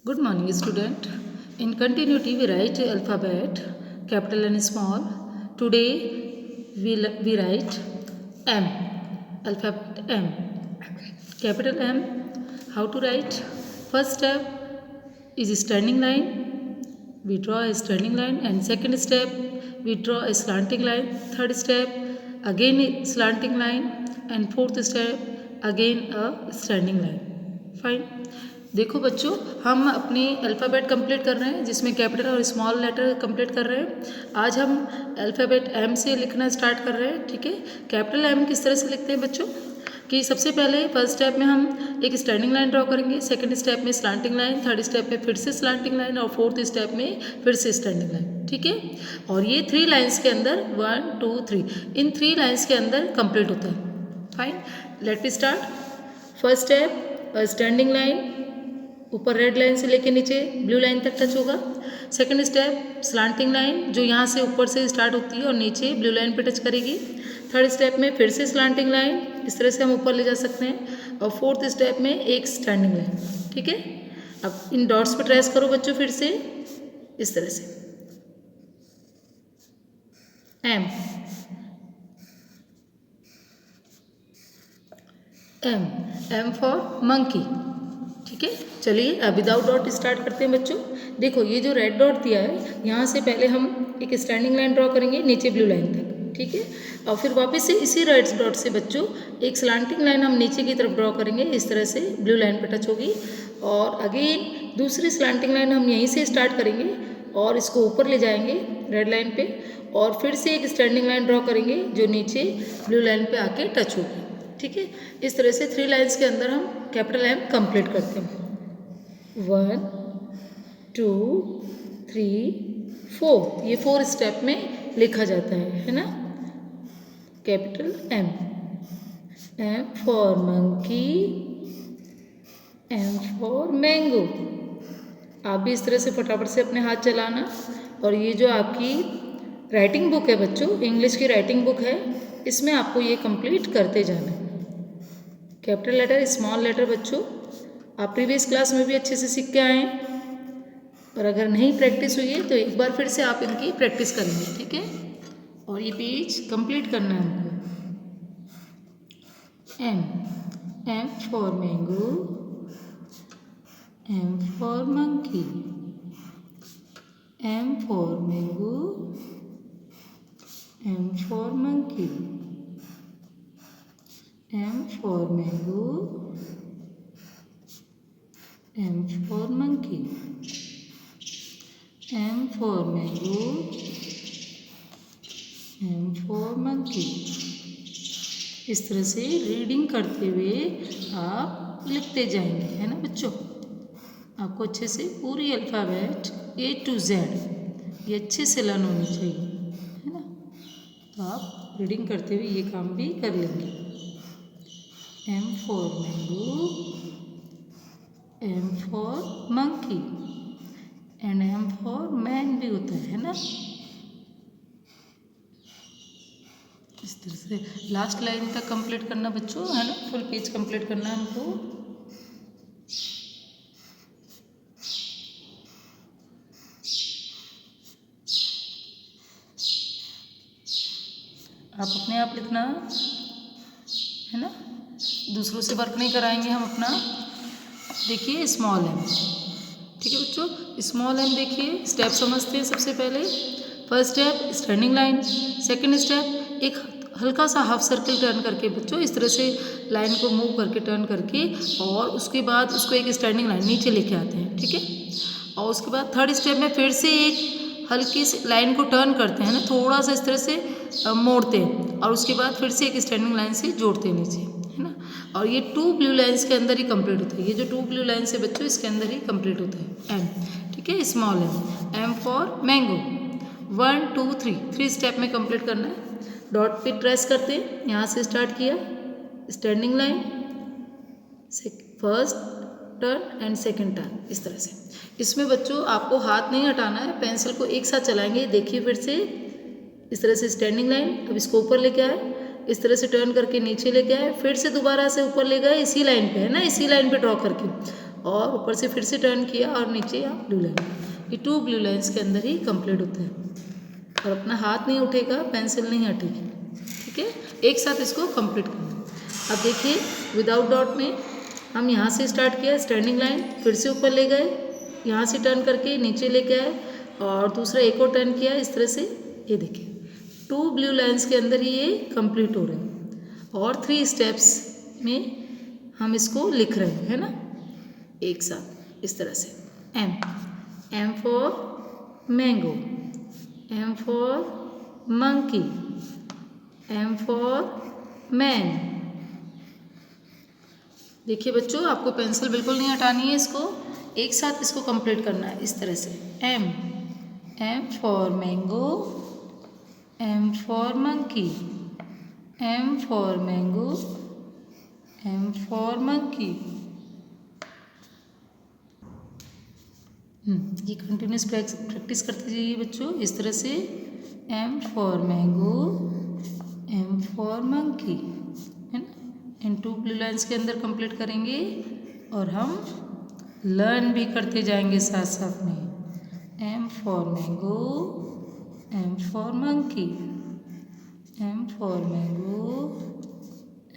Good morning, student. In continuity, we write alphabet, capital and small. Today, we write M, alphabet M. Capital M, how to write? First step is a standing line. We draw a standing line, and second step, we draw a slanting line. Third step, again a slanting line, and fourth step, again a standing line. Fine. देखो बच्चों, हम अपनी alphabet complete कर रहे हैं जिसमें capital और small letter complete कर रहे हैं। आज हम अल्फ़ाबेट एम से लिखना स्टार्ट कर रहे हैं। ठीक है, कैपिटल एम किस तरह से लिखते हैं बच्चों कि सबसे पहले फर्स्ट स्टेप में हम एक स्टैंडिंग लाइन ड्रॉ करेंगे, सेकंड स्टेप में स्लांटिंग लाइन, थर्ड स्टेप में फिर से स्लांटिंग लाइन और फोर्थ स्टेप में फिर से स्टैंडिंग लाइन। ठीक है, और ये 3 लाइन्स के अंदर 1 2 3 इन 3 लाइन्स के अंदर कंप्लीट होता है। Fine, let me start. First step standing line, ऊपर रेड लाइन से लेके नीचे ब्लू लाइन तक टच होगा। सेकंड स्टेप स्लांटिंग लाइन जो यहाँ से ऊपर से स्टार्ट होती है और नीचे ब्लू लाइन पे टच करेगी। थर्ड स्टेप में फिर से स्लांटिंग लाइन, इस तरह से हम ऊपर ले जा सकते हैं। और फोर्थ स्टेप में एक स्टैंडिंग लाइन। ठीक है, अब इन डॉट्स पर ट्रेस करो बच्चों फिर से इस तरह से। M M M for monkey. ठीक है, चलिए अब विदाउट डॉट स्टार्ट करते हैं बच्चों। देखो ये जो रेड डॉट दिया है यहाँ से पहले हम एक स्टैंडिंग लाइन ड्रॉ करेंगे नीचे ब्लू लाइन तक। ठीक है, और फिर वापस से इसी रेड डॉट से बच्चों एक स्लांटिंग लाइन हम नीचे की तरफ ड्रॉ करेंगे, इस तरह से ब्लू लाइन पर टच होगी। और अगेन दूसरी स्लांटिंग लाइन हम यहीं से स्टार्ट करेंगे और इसको ऊपर ले जाएंगे रेड लाइन पे, और फिर से एक स्टैंडिंग लाइन ड्रॉ करेंगे जो नीचे ब्लू लाइन पे आके टच होगी। ठीक है, इस तरह से 3 लाइन्स के अंदर हम कैपिटल एम कंप्लीट करते हैं। 1 2 3 4, ये 4 स्टेप में लिखा जाता है ना। Capital M, M for monkey, M for mango. आप भी इस तरह से फटाफट से अपने हाथ चलाना। और ये जो आपकी राइटिंग बुक है बच्चों, इंग्लिश की राइटिंग बुक है, इसमें आपको ये कंप्लीट करते जाना। कैपिटल लेटर, स्मॉल लेटर बच्चों आप प्रीवियस क्लास में भी अच्छे से सीख के आए हैं, और अगर नहीं प्रैक्टिस हुई है तो एक बार फिर से आप इनकी प्रैक्टिस करेंगे। ठीक है, और ये पेज कंप्लीट करना है हमको। M, M for mango, M for monkey, M for mango, M for monkey, M for mango, M for monkey, M for mango, M for monkey। इस तरह से रीडिंग करते हुए आप लिखते जाएंगे, है ना बच्चों। आपको अच्छे से पूरी अल्फ़ाबेट A to Z ये अच्छे से लर्न होनी चाहिए, है ना। तो आप रीडिंग करते हुए ये काम भी कर लेंगे। M for mango, M for monkey, and M for man भी होता है ना। इस तरह से लास्ट लाइन तक कंप्लीट करना बच्चों, है ना। फुल पेज कंप्लीट करना है हमको। आप अपने आप लिखना, है ना, दूसरों से वर्क नहीं कराएंगे हम अपना। देखिए स्मॉल एम। ठीक है बच्चों, स्मॉल एम देखिए स्टेप समझते हैं। सबसे पहले first step standing line, second step एक हल्का सा हाफ सर्कल टर्न करके बच्चों इस तरह से लाइन को मूव करके टर्न करके, और उसके बाद उसको एक स्टैंडिंग लाइन नीचे लेके आते हैं। ठीक है, और उसके बाद थर्ड स्टेप में फिर से एक हल्की सी लाइन को टर्न करते हैं ना, थोड़ा सा इस तरह से मोड़ते हैं, और उसके बाद फिर से एक स्टैंडिंग लाइन से जोड़ते हैं नीचे, है ना। और ये 2 ब्लू लाइन्स के अंदर ही कंप्लीट होता है। ये जो 2 ब्लू लाइन्स है बच्चों इसके अंदर ही कंप्लीट होता है एम। ठीक है, small M, M for mango. 1 2 3 step में कंप्लीट करना है। डॉट पे ट्रेस करते हैं, यहाँ से स्टार्ट किया standing line, first turn and second turn, इस तरह से। इसमें बच्चों आपको हाथ नहीं हटाना है, पेंसिल को एक साथ चलाएंगे। देखिए फिर से इस तरह से स्टैंडिंग लाइन, अब इसको ऊपर लेके आए, इस तरह से टर्न करके नीचे लेके आए, फिर से दोबारा से ऊपर ले गए इसी लाइन पे, है ना, इसी लाइन पे ड्रॉ करके, और ऊपर से फिर से टर्न किया और नीचे यहाँ ब्लू लाइन, ये 2 ब्लू लाइन्स के अंदर ही कंप्लीट होता है। और अपना हाथ नहीं उठेगा, पेंसिल नहीं हटेगी, ठीक है। एक साथ इसको कंप्लीट करना। अब देखिए विदाउट डॉट में हम यहाँ से स्टार्ट किया स्टैंडिंग लाइन, फिर से ऊपर ले गए, यहाँ से टर्न करके नीचे लेके आए और दूसरा एक और टर्न किया इस तरह से। ये देखिए 2 ब्लू लाइन्स के अंदर ही ये कंप्लीट हो रहा है और 3 स्टेप्स में हम इसको लिख रहे हैं, है ना, एक साथ इस तरह से। M for mango, M for monkey, M for man। देखिए बच्चों आपको पेंसिल बिल्कुल नहीं हटानी है, इसको एक साथ इसको कंप्लीट करना है इस तरह से। M for mango, M for monkey, M for mango, M for monkey। ये कंटिन्यूस प्रैक्टिस करते जाइए बच्चों इस तरह से। M for mango, M for monkey, है ना। इन 2 ब्लू लाइन्स के अंदर कंप्लीट करेंगे और हम लर्न भी करते जाएंगे साथ साथ में। M for mango, M for monkey, M for mango,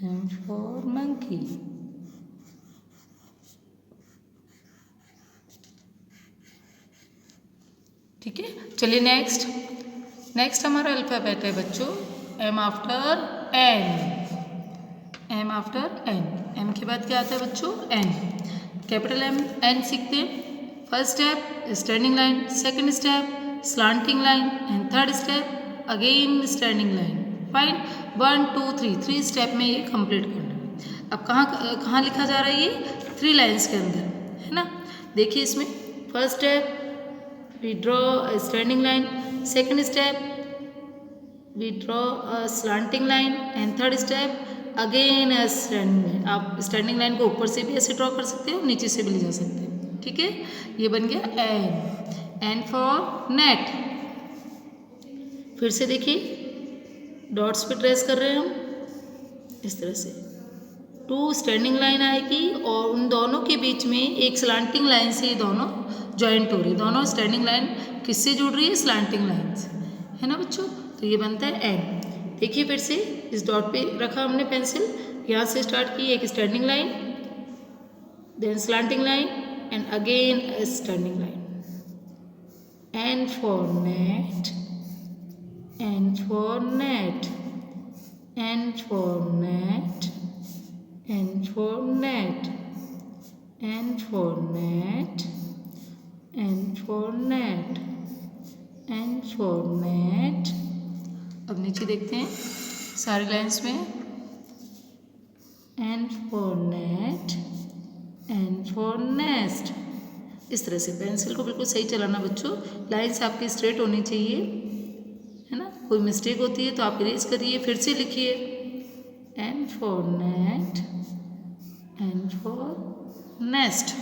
M for monkey। ठीक है, चलिए नेक्स्ट हमारा अल्फ़ाबेट है बच्चों M after N। M after N, M के बाद क्या आता है बच्चों N। कैपिटल M N सीखते हैं। First step standing line, second step slanting line and third step again standing line. Fine, 1 2 3 step में ये कंप्लीट करना है। अब कहाँ लिखा जा रहा है ये 3 लाइन्स के अंदर, है ना। देखिए इसमें first step we draw a standing line, second step we draw a slanting line and third step again a standing line। आप स्टैंडिंग लाइन को ऊपर से भी ऐसे ड्रॉ कर सकते हो, नीचे से भी ले जा सकते हो, ठीक है। ये बन गया N फॉर नेट। फिर से देखिए डॉट्स पे ट्रेस कर रहे हैं हम इस तरह से। 2 स्टैंडिंग लाइन आएगी और उन दोनों के बीच में एक स्लांटिंग लाइन से दोनों जॉइंट हो रही है। दोनों स्टैंडिंग लाइन किससे जुड़ रही है, स्लांटिंग लाइन से, है ना बच्चों। तो ये बनता है N। देखिए फिर से इस डॉट पे रखा हमने पेंसिल, यहाँ से स्टार्ट की एक standing line, then slanting line and again a standing line. N for net, N for net, N for net, N for net, N for net, N for net, N for net। अब नीचे देखते हैं सारी lines में N for net, N for nest। इस तरह से pencil को बिल्कुल सही चलाना बच्चों, लाइन्स आपकी स्ट्रेट होनी चाहिए, है ना। कोई मिस्टेक होती है तो आप इरेज करिए, फिर से लिखिए N for net, N for nest।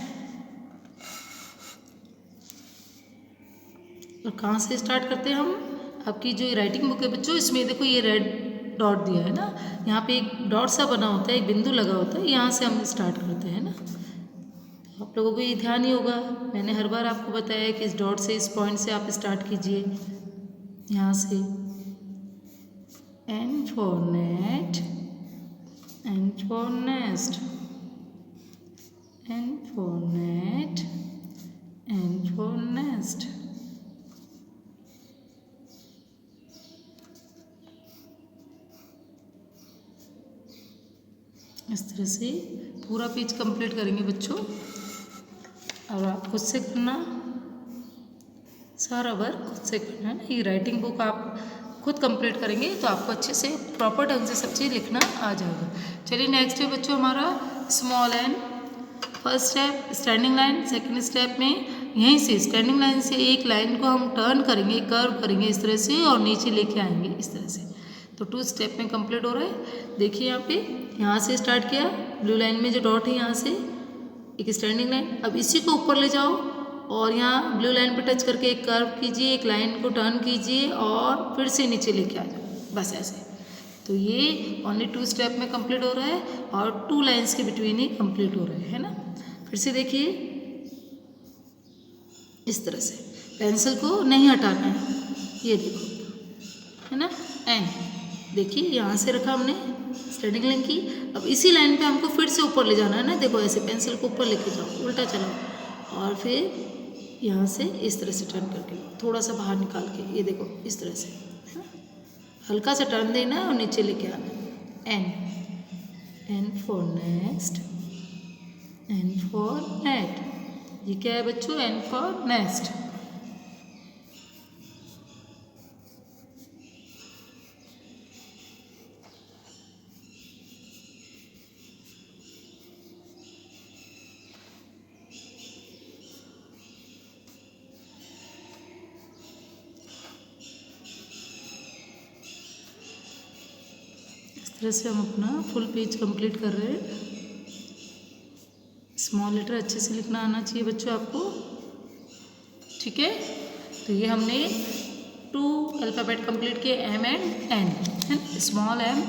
और कहाँ से स्टार्ट करते हैं हम, आपकी जो राइटिंग बुक है बच्चों इसमें देखो ये रेड डॉट दिया है ना, यहाँ पे एक डॉट सा बना होता है, एक बिंदु लगा होता है, यहाँ से हम स्टार्ट करते हैं ना। तो आप लोगों को ये ध्यान ही होगा, मैंने हर बार आपको बताया कि इस डॉट से, इस पॉइंट से आप स्टार्ट कीजिए, यहाँ से। N for net, N for nest, N for net, N for nest। इस तरह से पूरा पेज कंप्लीट करेंगे बच्चों। और आप खुद से करना, सारा वर्क खुद से करना है ना। ये राइटिंग बुक आप खुद कंप्लीट करेंगे तो आपको अच्छे से प्रॉपर ढंग से सब चीज़ लिखना आ जाएगा। चलिए नेक्स्ट है बच्चों हमारा small N. First step standing line, second step में यहीं से स्टैंडिंग लाइन से एक लाइन को हम टर्न करेंगे, कर्व करेंगे इस तरह से और नीचे लेके आएंगे इस तरह से। तो 2 स्टेप में कंप्लीट हो रहा है। देखिए यहाँ पे, यहाँ से स्टार्ट किया, ब्लू लाइन में जो डॉट है यहाँ से एक स्टैंडिंग लाइन, अब इसी को ऊपर ले जाओ और यहाँ ब्लू लाइन पे टच करके एक कर्व कीजिए, एक लाइन को टर्न कीजिए और फिर से नीचे लेके आ जाओ, बस ऐसे। तो ये ओनली 2 स्टेप में कंप्लीट हो रहा है और 2 लाइन्स के बिटवीन ही कंप्लीट हो रहा है ना। फिर से देखिए, इस तरह से पेंसिल को नहीं हटाना है, ये देखो, है ना, एन। देखिए यहाँ से रखा हमने स्टैंडिंग लाइन की। अब इसी लाइन पे हमको फिर से ऊपर ले जाना है ना, देखो ऐसे पेंसिल को ऊपर लेके जाओ, उल्टा चलाओ और फिर यहाँ से इस तरह से टर्न करके थोड़ा सा बाहर निकाल के, ये देखो इस तरह से, है? हल्का सा टर्न देना है और नीचे लेके आना। N, N for next, N for net. ये क्या है बच्चों? N for next. इस तरह से हम अपना फुल पेज कंप्लीट कर रहे हैं। स्मॉल लेटर अच्छे से लिखना आना चाहिए बच्चों आपको, ठीक है। तो ये हमने 2 अल्फ़ाबेट कंप्लीट किए, एम एंड एन, है, small M,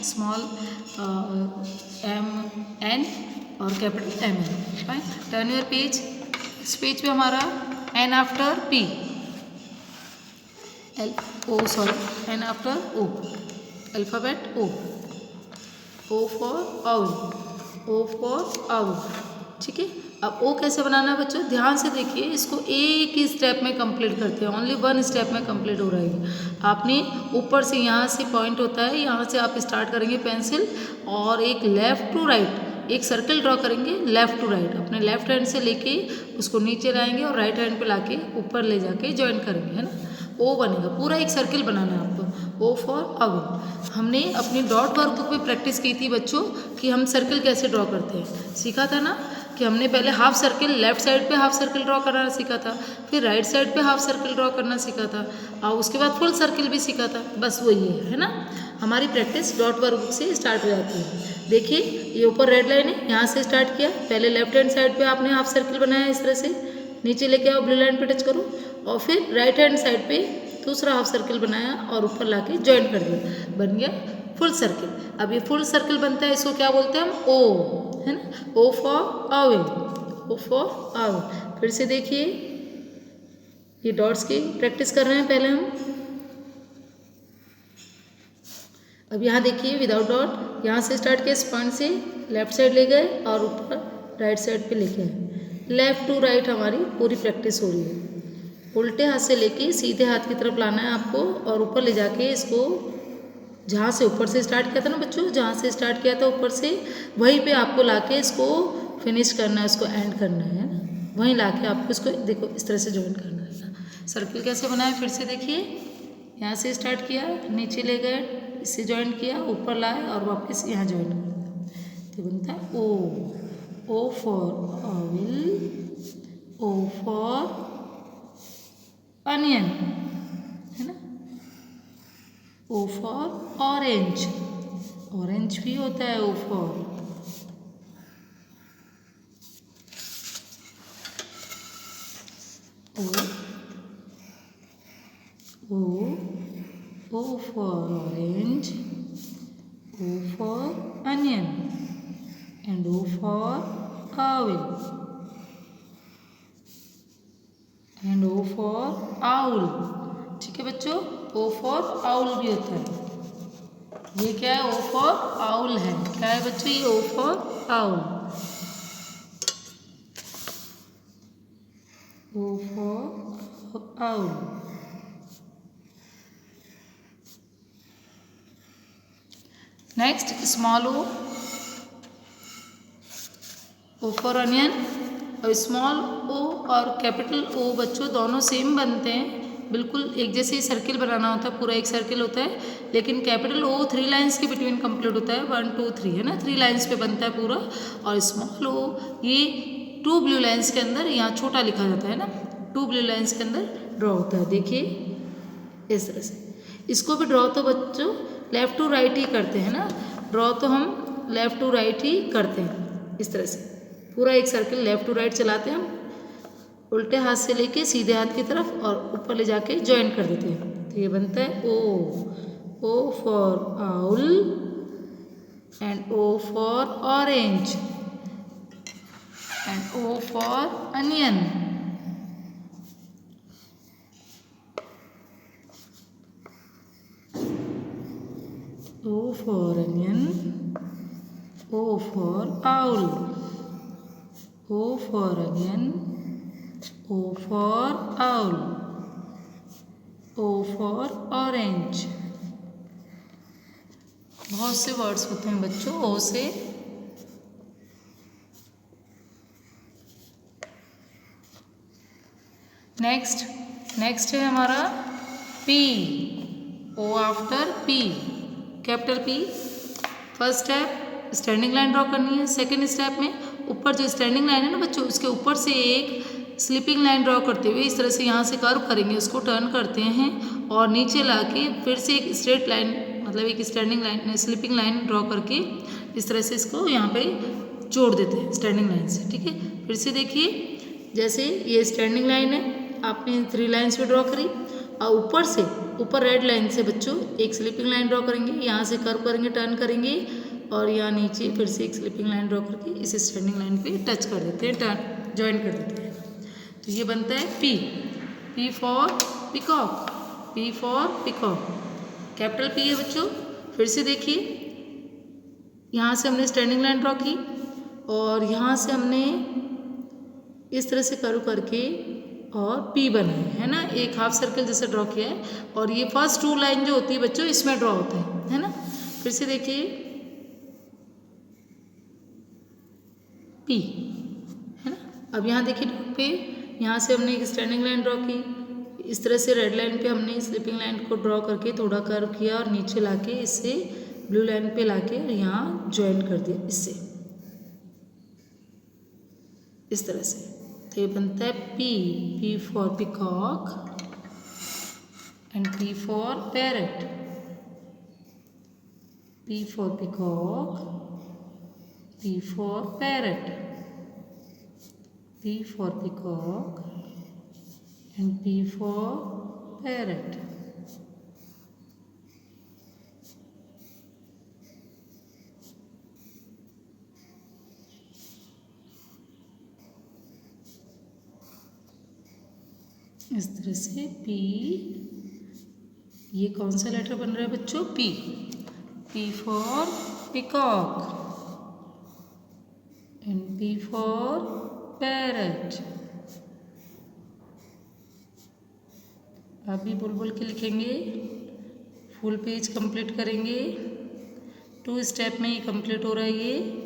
small M N और capital M N. Fine, turn your page. इस पेज पे हमारा N after P, L O sorry, N after O, alphabet O, O for owl, O for owl, ठीक है। अब ओ कैसे बनाना है बच्चों? ध्यान से देखिए, इसको एक ही स्टेप में कंप्लीट करते हैं, ओनली 1 स्टेप में कंप्लीट हो रहा है। आपने ऊपर से यहाँ से पॉइंट होता है, यहाँ से आप स्टार्ट करेंगे पेंसिल और एक लेफ़्ट टू राइट एक सर्कल ड्रॉ करेंगे, लेफ़्ट टू राइट, अपने लेफ्ट हैंड से लेके उसको नीचे लाएंगे और राइट हैंड पे लाके ऊपर ले जाके ज्वाइन करेंगे, है ना। ओ बनेगा, पूरा एक सर्किल बनाना है आपको। O for owl. हमने अपनी डॉट वर्कबुक में प्रैक्टिस की थी बच्चों कि हम सर्किल कैसे ड्रॉ करते हैं, सीखा था ना कि हमने पहले हाफ सर्किल लेफ्ट साइड पे हाफ सर्किल ड्रॉ करना सीखा था, फिर राइट साइड पे हाफ सर्किल ड्रॉ करना सीखा था और उसके बाद फुल सर्किल भी सीखा था। बस वही है ना, हमारी प्रैक्टिस डॉट वर्कबुक से स्टार्ट हो जाती है। देखिए ये ऊपर रेड लाइन है, यहाँ से स्टार्ट किया, पहले लेफ्ट हैंड साइड पे आपने हाफ सर्किल बनाया इस तरह से, नीचे लेके आओ, ब्लू लाइन पे टच करो और फिर राइट हैंड साइड पे दूसरा हाफ सर्किल बनाया और ऊपर लाके ज्वाइन कर दिया, बन गया फुल सर्किल। अब ये फुल सर्किल बनता है, इसको क्या बोलते हैं हम? ओ, है ना, O for owl, O for owl. फिर से देखिए, ये डॉट्स की प्रैक्टिस कर रहे हैं पहले हम। अब यहाँ देखिए विदाउट डॉट, यहाँ से स्टार्ट किया, इस पॉइंट से लेफ्ट साइड ले गए और ऊपर राइट साइड पे लेके आए। लेफ्ट टू राइट हमारी पूरी प्रैक्टिस हो रही है। उल्टे हाथ से लेके सीधे हाथ की तरफ लाना है आपको और ऊपर ले जाके इसको, जहाँ से ऊपर से स्टार्ट किया था ना बच्चों, जहाँ से स्टार्ट किया था ऊपर से, वहीं पे आपको लाके इसको फिनिश करना है, इसको एंड करना है ना, वहीं लाके आपको इसको देखो इस तरह से ज्वाइन करना है ना। सर्किल कैसे बनाया फिर से देखिए, यहाँ से स्टार्ट किया, नीचे ले गए, इससे ज्वाइन किया, ऊपर लाए और वापस यहाँ ज्वाइन किया, तो बनता है O. O for oil, O for onion, है ना। ओ फॉर ऑरेंज, ऑरेंज भी होता है O for. O for orange, O for onion and O for owl and O for owl। ठीक है बच्चों, O for owl भी होता है। ये क्या है? O for owl है। क्या है बच्चों? ये O for owl, O for owl। Next small O for onion. और स्मॉल ओ और कैपिटल ओ बच्चों दोनों सेम बनते हैं, बिल्कुल एक जैसे ही सर्किल बनाना होता है, पूरा एक सर्किल होता है, लेकिन कैपिटल ओ 3 लाइन्स के बिटवीन कंप्लीट होता है, 1 2 3, है ना, 3 लाइन्स पे बनता है पूरा। और स्मॉल ओ ये 2 ब्लू लाइन्स के अंदर, यहाँ छोटा लिखा जाता है ना, 2 ब्लू लाइन्स के अंदर ड्रॉ होता है। देखिए इस तरह से, इसको भी ड्रॉ तो बच्चों लेफ़्ट टू राइट ही करते हैं ना, ड्रॉ तो हम लेफ़्ट टू राइट ही करते हैं। इस तरह से पूरा एक सर्किल लेफ़्ट टू राइट चलाते हैं हम, उल्टे हाथ से लेके सीधे हाथ की तरफ और ऊपर ले जाके ज्वाइन कर देते हैं। तो ये बनता है O. O for owl and O for orange and O for onion. O for onion. O for owl. O for onion. O for owl. O for orange. बहुत से वर्ड्स होते हैं बच्चों ओ से। नेक्स्ट है हमारा P. O after P, capital P। First step standing line draw करनी है। सेकेंड स्टेप में ऊपर जो स्टैंडिंग लाइन है ना बच्चों, उसके ऊपर से एक स्लिपिंग लाइन ड्रॉ करते हुए इस तरह से यहाँ से कर्व करेंगे, उसको टर्न करते हैं और नीचे लाके फिर से एक स्ट्रेट लाइन मतलब एक standing line slipping line draw करके इस तरह से इसको यहाँ पे जोड़ देते हैं स्टैंडिंग लाइन से। ठीक है, फिर से देखिए जैसे ये स्टैंडिंग लाइन है, आपने 3 लाइन्स पे ड्रॉ करी और ऊपर से ऊपर रेड लाइन से बच्चों एक स्लिपिंग लाइन ड्रॉ करेंगे, यहाँ से कर्व करेंगे, टर्न करेंगे और यहाँ नीचे फिर से एक स्लिपिंग लाइन ड्रॉ करके इस स्टैंडिंग लाइन पे टच कर देते हैं, टर्न ज्वाइन कर देते हैं। तो ये बनता है P। P for peacock. P for peacock, capital P है बच्चों। फिर से देखिए यहाँ से हमने स्टैंडिंग लाइन ड्रॉ की और यहाँ से हमने इस तरह से कर्व करके और P बनाए है ना, एक हाफ सर्कल जैसे ड्रॉ किया है और ये फर्स्ट 2 लाइन जो होती है बच्चों इसमें ड्रॉ होता है ना। फिर से देखिए P है ना। अब यहाँ देखिए पे यहाँ से हमने एक स्टैंडिंग लाइन ड्रॉ की, इस तरह से रेड लाइन पे हमने स्लिपिंग लाइन को ड्रॉ करके थोड़ा कर्व किया और नीचे लाके इससे ब्लू लाइन पे लाके यहाँ ज्वाइन कर दिया इससे इस तरह से। तो ये बनता है P। P for peacock and P for parrot. P for peacock, P for parrot, P for peacock and P for parrot. इस तरह से P, ये कौन सा लेटर बन रहा है बच्चों P। P for peacock and P for parrot. अभी बोल बोल के लिखेंगे, फुल पेज कंप्लीट करेंगे। 2 स्टेप में ही कंप्लीट हो रहा है ये।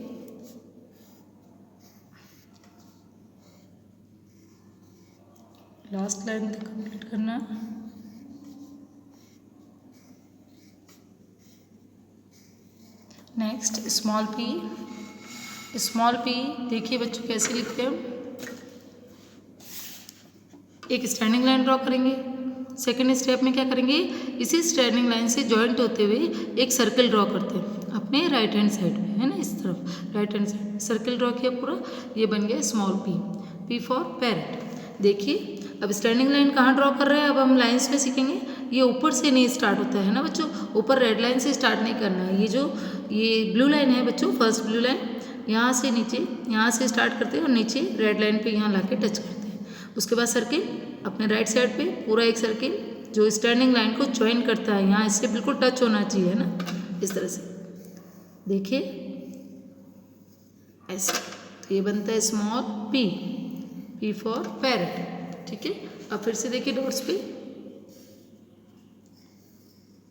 लास्ट लाइन तक कंप्लीट करना। Next small P। Small P देखिए बच्चों कैसे लिखते हैं हम, एक स्टैंडिंग लाइन ड्रॉ करेंगे। सेकेंड स्टेप में क्या करेंगे, इसी स्टैंडिंग लाइन से जॉइंट होते हुए एक सर्कल ड्रॉ करते हैं अपने राइट हैंड साइड में है ना, इस तरफ right hand side circle draw किया पूरा, ये बन गया small P। P for parrot. देखिए अब स्टैंडिंग लाइन कहाँ ड्रॉ कर रहे हैं, अब हम लाइंस में सीखेंगे। ये ऊपर से नहीं स्टार्ट होता है ना बच्चों, ऊपर रेड लाइन से स्टार्ट नहीं करना है। ये ब्लू लाइन है बच्चों, फर्स्ट ब्लू लाइन, यहाँ से नीचे यहाँ से स्टार्ट करते हैं और नीचे रेड लाइन पे यहाँ लाके टच करते हैं। उसके बाद सर्किल अपने राइट साइड पे पूरा एक सर्किल जो स्टैंडिंग लाइन को ज्वाइन करता है, यहाँ इससे बिल्कुल टच होना चाहिए ना, इस तरह से देखिए ऐसे। तो ये बनता है small P। P for parrot. ठीक है, अब फिर से देखिए डॉट्स पे,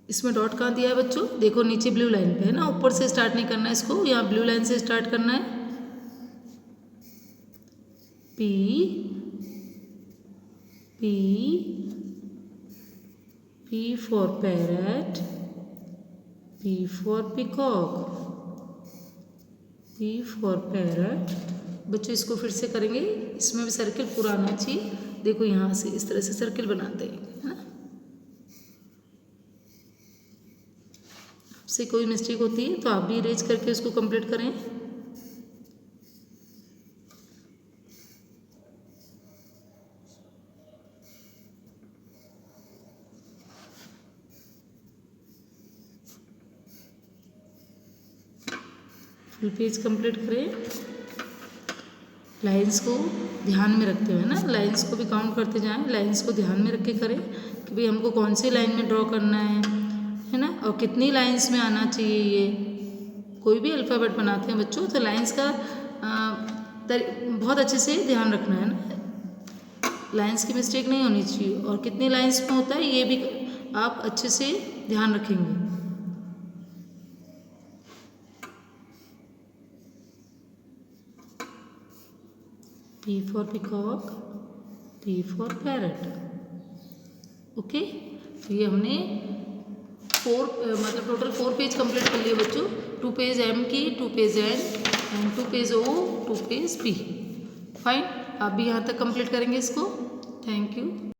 इसमें डॉट कहाँ दिया है बच्चों, देखो नीचे ब्लू लाइन पे है ना, ऊपर से स्टार्ट नहीं करना है इसको, यहाँ ब्लू लाइन से स्टार्ट करना है। P P P for parrot, P for peacock, P for parrot. बच्चों इसको फिर से करेंगे, इसमें भी सर्किल पूरा आना चाहिए। देखो यहाँ से इस तरह से सर्किल बनाते हैं है ना। आपसे कोई मिस्टेक होती है तो आप भी इरेज करके उसको कंप्लीट करें। फुल पेज कंप्लीट करें। लाइंस को ध्यान में रखते हुए ना, लाइंस को भी काउंट करते जाएं, लाइंस को ध्यान में रख के करें कि भाई हमको कौन सी लाइन में ड्रॉ करना है ना, और कितनी लाइंस में आना चाहिए। ये कोई भी अल्फ़ाबेट बनाते हैं बच्चों तो लाइंस का बहुत अच्छे से ध्यान रखना है ना, लाइंस की मिस्टेक नहीं होनी चाहिए, और कितनी लाइंस में होता है ये भी आप अच्छे से ध्यान रखेंगे। P for peacock, P for parrot। Okay, तो ये हमने 4 मतलब टोटल 4 पेज कंप्लीट कर लिए बच्चों। 2 पेज M की, 2 page N and 2 page O, 2 page P। Fine, आप भी यहाँ तक कंप्लीट करेंगे इसको। Thank you.